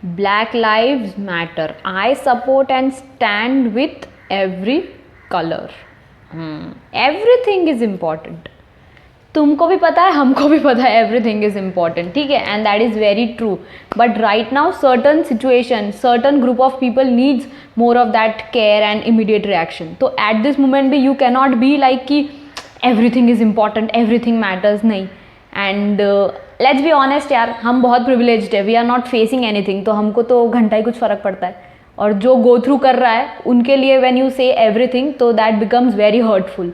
Black lives matter. I support and stand with every color. Everything is important. तुमको भी पता है, हमको भी पता है, एवरीथिंग इज इम्पॉर्टेंट, ठीक है, and that is very true. But right now certain situation, certain group of people needs more of that care and immediate reaction. तो एट दिस मोमेंट भी you can not be like कि everything is important, everything matters, नहीं. And let's be honest यार, हम बहुत privileged है, we are not facing anything, तो हमको तो घंटा ही कुछ फ़र्क पड़ता है. और जो गो थ्रू कर रहा है उनके लिए व्हेन यू से एवरीथिंग, तो दैट बिकम्स वेरी हर्टफुल,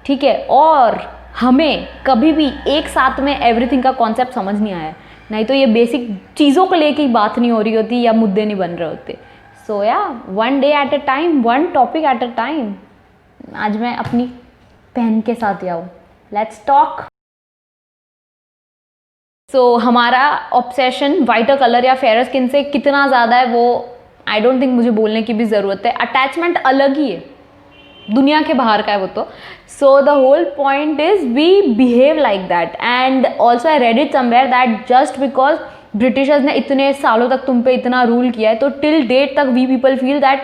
ठीक है. और हमें कभी भी एक साथ में एवरीथिंग का कॉन्सेप्ट समझ नहीं आया, नहीं तो ये बेसिक चीज़ों को लेके ही बात नहीं हो रही होती या मुद्दे नहीं बन रहे होते. सो या one day at a time, one topic at a time. आज मैं अपनी बहन के साथ ही आऊँ, लेट्स टॉक. सो हमारा ऑब्सेशन वाइटर कलर या फेयर स्किन से कितना ज़्यादा है वो आई डोंट थिंक मुझे बोलने की भी ज़रूरत है. अटैचमेंट अलग ही है, दुनिया के बाहर का है वो तो. So the whole point is we behave like that. And also I read it somewhere that just because Britishers ने इतने सालों तक तुम पे इतना रूल किया है, तो टिल डेट तक वी पीपल फील दैट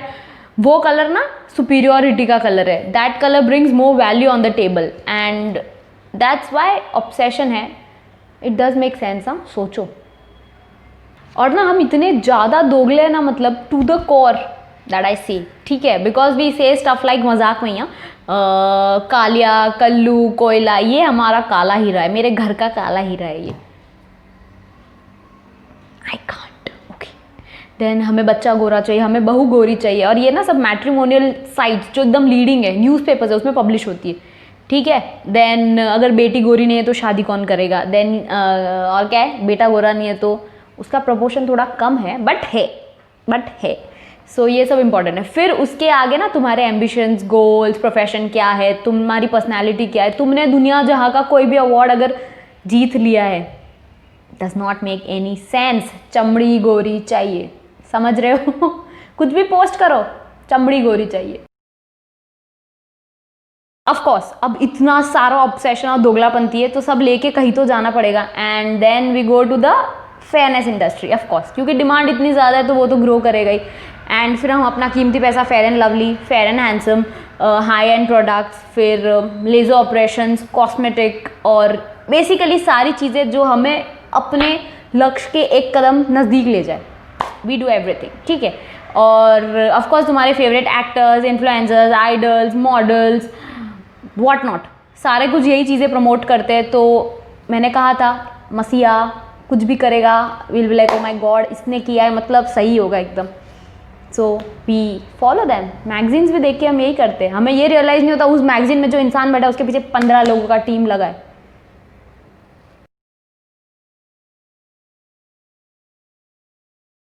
वो कलर ना सुपीरियोरिटी का कलर है, that colour brings more value on the table, and that's why obsession है. It does make sense. हम सोचो, और ना हम इतने ज़्यादा दोगले हैं ना, मतलब to the core that I see, ठीक है, because we say stuff like मजाक में ही, कालिया, कल्लू, कोयला, ये हमारा काला हीरा है, मेरे घर का काला हीरा है ये. I can't, okay. देन हमें बच्चा गोरा चाहिए, हमें बहू गोरी चाहिए, और ये ना सब मैट्रिमोनियल साइट्स जो एकदम लीडिंग है, न्यूज़पेपर्स है, उसमें पब्लिश होती है, ठीक है. देन अगर बेटी गोरी नहीं है तो शादी कौन करेगा. देन और क्या है, बेटा गोरा नहीं है तो उसका प्रपोर्शन थोड़ा कम है, बट है. सो ये सब इम्पॉर्टेंट है. फिर उसके आगे ना तुम्हारे एम्बिशंस, गोल्स, प्रोफेशन क्या है, तुम्हारी पर्सनैलिटी क्या है, तुमने दुनिया जहाँ का कोई भी अवार्ड अगर जीत लिया है, does not make any sense. चमड़ी गोरी चाहिए, समझ रहे हो. कुछ भी पोस्ट करो, चमड़ी गोरी चाहिए. ऑफ कोर्स अब इतना सारा ऑब्सेशन और दोगलापंती है तो सब लेके कहीं तो जाना पड़ेगा. And then we go to the fairness industry, of course, क्योंकि डिमांड इतनी ज़्यादा है तो वो तो ग्रो करेगा ही. एंड फिर हम अपना कीमती पैसा fair and lovely, fair and handsome, high and products, फिर लेजर ऑपरेशंस, कॉस्मेटिक, और बेसिकली सारी चीज़ें जो हमें अपने लक्ष्य के एक कदम नज़दीक ले जाए. वी डू एवरीथिंग, ठीक है. और ऑफ कोर्स तुम्हारे favourite actors, influencers, idols, models, what not, सारे कुछ यही चीज़ें प्रमोट करते हैं. तो मैंने कहा था मसीहा कुछ भी करेगा, will be like oh my God, इसने किया है मतलब सही होगा एकदम. So we follow them. Magazines भी देख के हम यही करते हैं, हमें ये रियलाइज़ नहीं होता उस मैगजीन में जो इंसान बैठा है उसके पीछे 15 लोगों का टीम लगा है.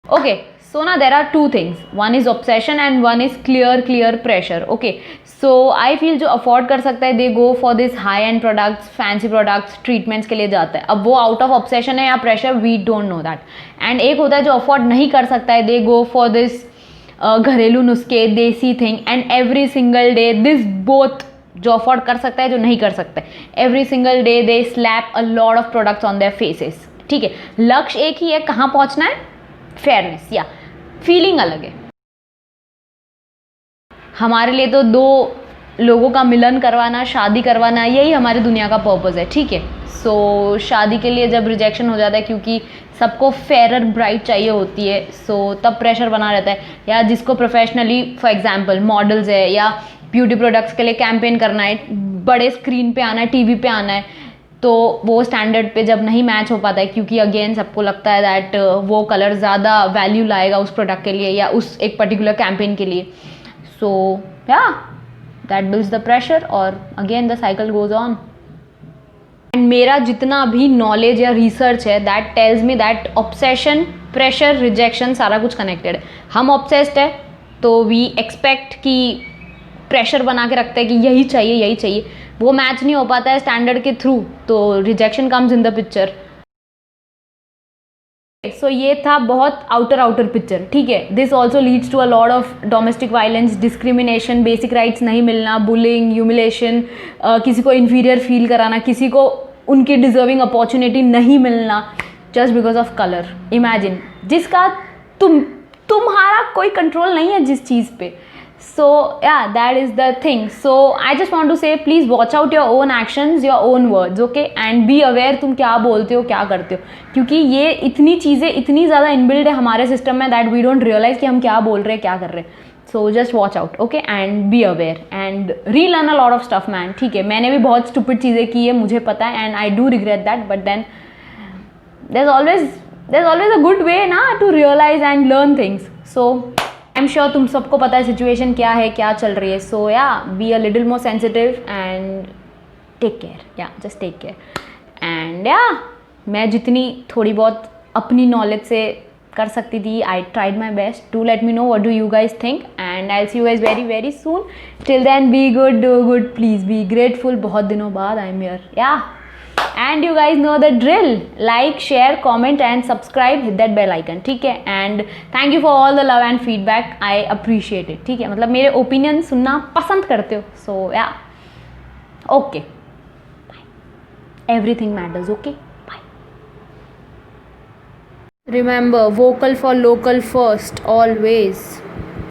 Okay, so now there are two things. One is obsession and one is clear pressure. Okay, so I feel जो afford कर सकता है they go for this high end products, fancy products, treatments के लिए जाता है. अब वो out of obsession है या pressure, we don't know that. And एक होता है जो afford नहीं कर सकता है, they go for this घरेलू नुस्खे, desi thing, and every single day this both, जो अफोर्ड कर सकता है जो नहीं कर सकता है, every single day they slap a lot of products on their faces, ठीक है. लक्ष्य एक ही है, कहाँ पहुँचना है, फेयरनेस, या फीलिंग अलग है. हमारे लिए तो दो लोगों का मिलन करवाना, शादी करवाना, यही हमारी दुनिया का पर्पस है, ठीक है. सो शादी के लिए जब रिजेक्शन हो जाता है क्योंकि सबको फेयरर ब्राइट चाहिए होती है, सो तब प्रेशर बना रहता है. या जिसको प्रोफेशनली फॉर एग्जांपल मॉडल्स है या ब्यूटी प्रोडक्ट्स के लिए कैंपेन करना है, बड़े स्क्रीन पे आना है, टीवी पे आना है, तो वो स्टैंडर्ड पे जब नहीं मैच हो पाता है क्योंकि अगेन सबको लगता है दैट वो कलर ज़्यादा वैल्यू लाएगा उस प्रोडक्ट के लिए या उस एक पर्टिकुलर कैंपेन के लिए. सो या दैट बिल्ड्स द प्रेशर और again the cycle goes on. And मेरा जितना भी नॉलेज या रिसर्च है that tells me that obsession, pressure, rejection सारा कुछ कनेक्टेड है. हम ऑब्सेस्ड है तो वी एक्सपेक्ट कि प्रेशर बना के रखते हैं कि यही चाहिए यही चाहिए, वो मैच नहीं हो पाता है स्टैंडर्ड के थ्रू, तो rejection comes in the picture. So ये था बहुत आउटर पिक्चर, ठीक है. This also leads to a lot of domestic violence, discrimination, basic rights नहीं मिलना, बुलिंग, ह्यूमिलेशन, किसी को इन्फीरियर फील कराना, किसी को उनकी डिजर्विंग अपॉर्चुनिटी नहीं मिलना just because of colour. Imagine जिसका तुम्हारा कोई कंट्रोल नहीं है जिस चीज़ पे. So yeah, that is the thing. So I just want to say, please watch out your own actions, your own words, okay? And be aware तुम क्या बोलते हो, क्या करते हो, क्योंकि ये इतनी चीज़ें इतनी ज़्यादा इनबिल्ड है हमारे सिस्टम में that we don't realize कि हम क्या बोल रहे हैं, क्या कर रहे हैं. So just watch out, okay? And be aware and relearn a lot of stuff, man. ठीक है, मैंने भी बहुत stupid चीज़ें की है, मुझे पता है, and I do regret that, but then there's always a good way ना to realize and learn things. So I am sure तुम सबको पता है सिचुएशन क्या है, क्या चल रही है. So yeah be a little more sensitive and take care. Yeah just take care. And yeah मैं जितनी थोड़ी बहुत अपनी नॉलेज से कर सकती थी, I tried my best. Do let me know what do you guys think and I see you guys very very soon. Till then be good, do good, please be grateful. बहुत दिनों बाद I am here. Yeah and you guys know the drill. Like, share, comment and subscribe. Hit that bell icon. ठीक है. And thank you for all the love and feedback. I appreciate it. ठीक है, मतलब मेरे opinion सुनना पसंद करते हो. So yeah, okay, bye. Everything matters. Okay, bye. Remember, vocal for local first always.